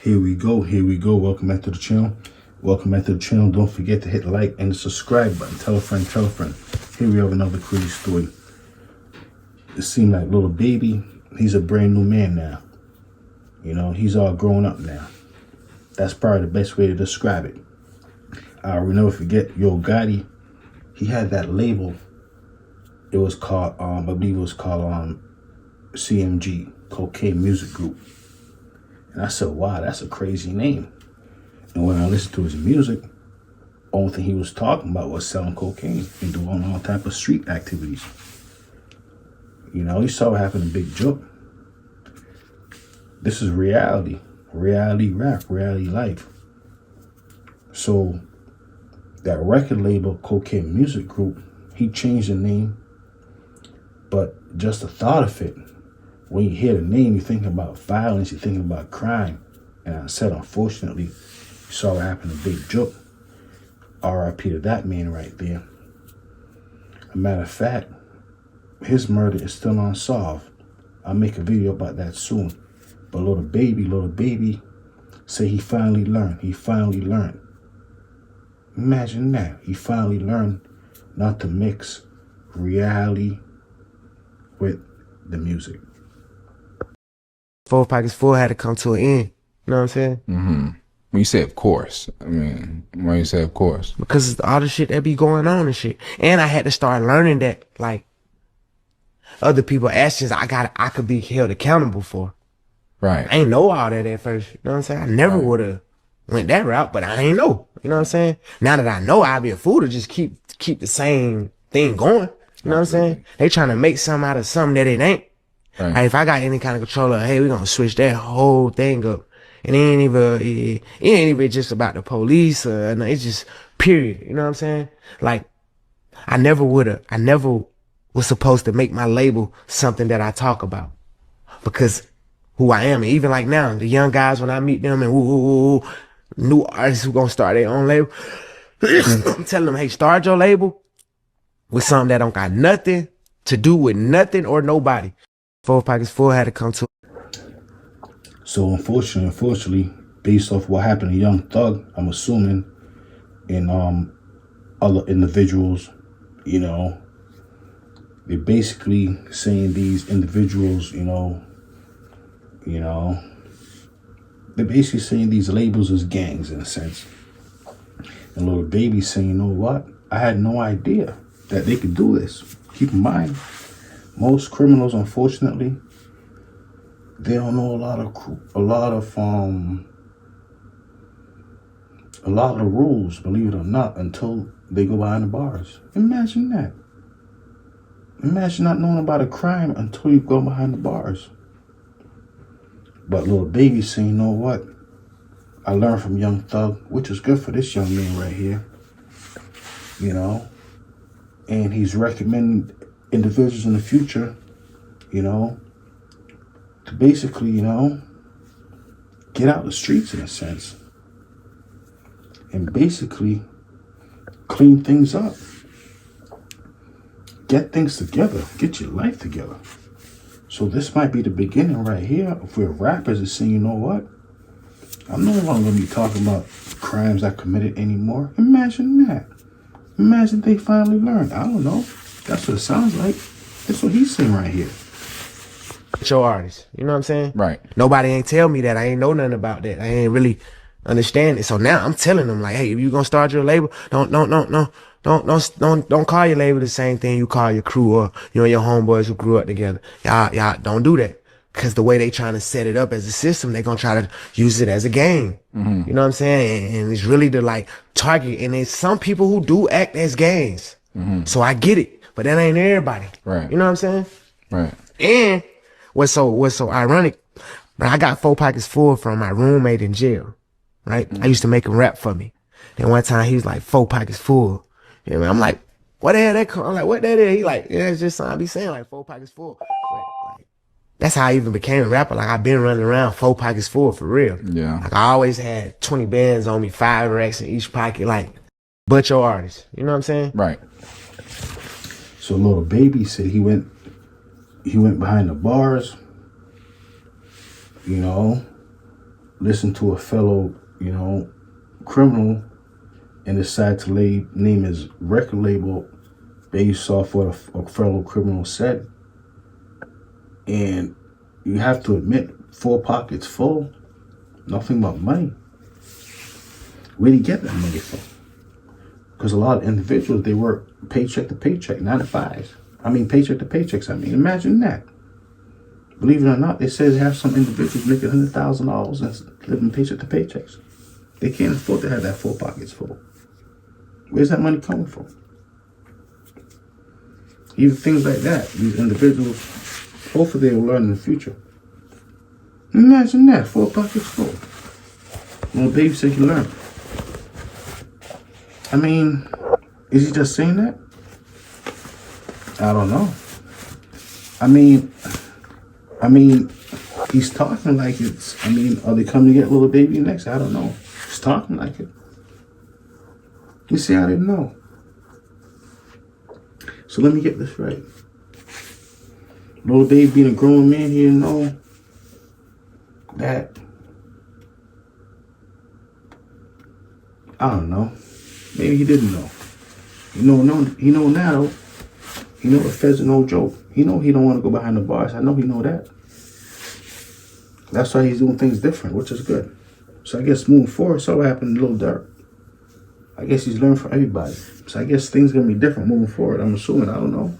Here we go. Welcome back to the channel. Don't forget to hit the like and the subscribe button. Tell a friend. Here we have another crazy story. It seemed like little baby, he's a brand new man now. You know, he's all grown up now. That's probably the best way to describe it. I'll never forget, Yo Gotti, he had that label. It was called, I believe it was called CMG, Cocaine Music Group. And I said, wow, that's a crazy name. And when I listened to his music, only thing he was talking about was selling cocaine and doing all type of street activities. You know, he saw what happened to Big Joke. This is reality rap, reality life. So that record label, Cocaine Music Group, he changed the name. But just the thought of it, when you hear the name, you're thinking about violence, you're thinking about crime. And I said, unfortunately, you saw what happened to Big Joke. R.I.P. to that man right there. A matter of fact, his murder is still unsolved. I'll make a video about that soon. But little baby, say he finally learned. Imagine that. He finally learned not to mix reality with the music. 4 Pockets Full had to come to an end. You know what I'm saying? Mm-hmm. When you say of course, I mean, why you say of course? Because it's all the shit that be going on and shit. And I had to start learning that, like, other people's actions I could be held accountable for. Right. I ain't know all that at first. You know what I'm saying? I never would have went that route, but I ain't know. You know what I'm saying? Now that I know, I'd be a fool to just keep the same thing going. You know what I'm saying? They trying to make something out of something that it ain't. Right. Like, if I got any kind of control of, hey, we're gonna switch that whole thing up. And it ain't even just about the police or no, it's just period. You know what I'm saying? Like, I never was supposed to make my label something that I talk about. Because who I am, and even like now, the young guys, when I meet them and new artists who gonna start their own label, I'm telling them, hey, start your label with something that don't got nothing to do with nothing or nobody. 4 Pockets Full had to come to. So unfortunately, based off what happened to Young Thug, I'm assuming, and other individuals, you know, they're basically saying these individuals, you know, they're basically saying these labels as gangs in a sense. And little baby saying, you know what? I had no idea that they could do this. Keep in mind, most criminals, unfortunately, they don't know a lot of rules, believe it or not, until they go behind the bars. Imagine that. Imagine not knowing about a crime until you go behind the bars. But little baby saying, you know what? I learned from Young Thug, which is good for this young man right here. You know? And he's recommending individuals in the future, you know, to basically, you know, get out the streets in a sense. And basically clean things up. Get things together. Get your life together. So this might be the beginning right here of where rappers are saying, you know what? I'm no longer going to be talking about crimes I committed anymore. Imagine that. Imagine they finally learned. I don't know. That's what it sounds like. That's what he's saying right here. Your artist. You know what I'm saying? Right. Nobody ain't tell me that. I ain't know nothing about that. I ain't really understand it. So now I'm telling them, like, hey, if you gonna start your label, don't call your label the same thing you call your crew or your homeboys who grew up together. Y'all don't do that. Cause the way they trying to set it up as a system, they gonna try to use it as a game. Mm-hmm. You know what I'm saying? And it's really to like target. And there's some people who do act as gangs. Mm-hmm. So I get it, but that ain't everybody. Right. You know what I'm saying? Right. And what's so ironic, I got 4 Pockets Full from my roommate in jail. Right? Mm-hmm. I used to make him rap for me. Then one time he was like, 4 Pockets Full. You know, I'm like, what the hell that come? I'm like, what that is? He like, yeah, it's just something I be saying, like 4 Pockets Full. But, like, that's how I even became a rapper. Like, I've been running around 4 Pockets Full for real. Yeah. Like, I always had 20 bands on me, 5 racks in each pocket, like, but your artist. You know what I'm saying? Right. So little baby said he went behind the bars, you know, listen to a fellow, criminal and decide to name his record label based off what a fellow criminal said. And you have to admit, 4 pockets full, nothing but money. Where do you get that money from? Because a lot of individuals, they work paycheck to paycheck, 9 to 5. Paycheck to paychecks. Imagine that. Believe it or not, they say they have some individuals making $100,000 and living paycheck to paychecks. They can't afford to have that 4 pockets full. Where's that money coming from? Even things like that, these individuals, hopefully they will learn in the future. Imagine that, 4 pockets full. Little baby said you learn. Is he just saying that? I don't know. He's talking like it's, are they coming to get little baby next? I don't know. He's talking like it. You see, I didn't know. So let me get this right. Little baby being a grown man, he didn't know that. I don't know. Maybe he didn't know. He know now though. He know the feds are no joke. He know he don't want to go behind the bars. I know he know that. That's why he's doing things different, which is good. So I guess moving forward, so what happened to Little Dirk? I guess he's learned from everybody. So I guess things gonna be different moving forward. I'm assuming. I don't know.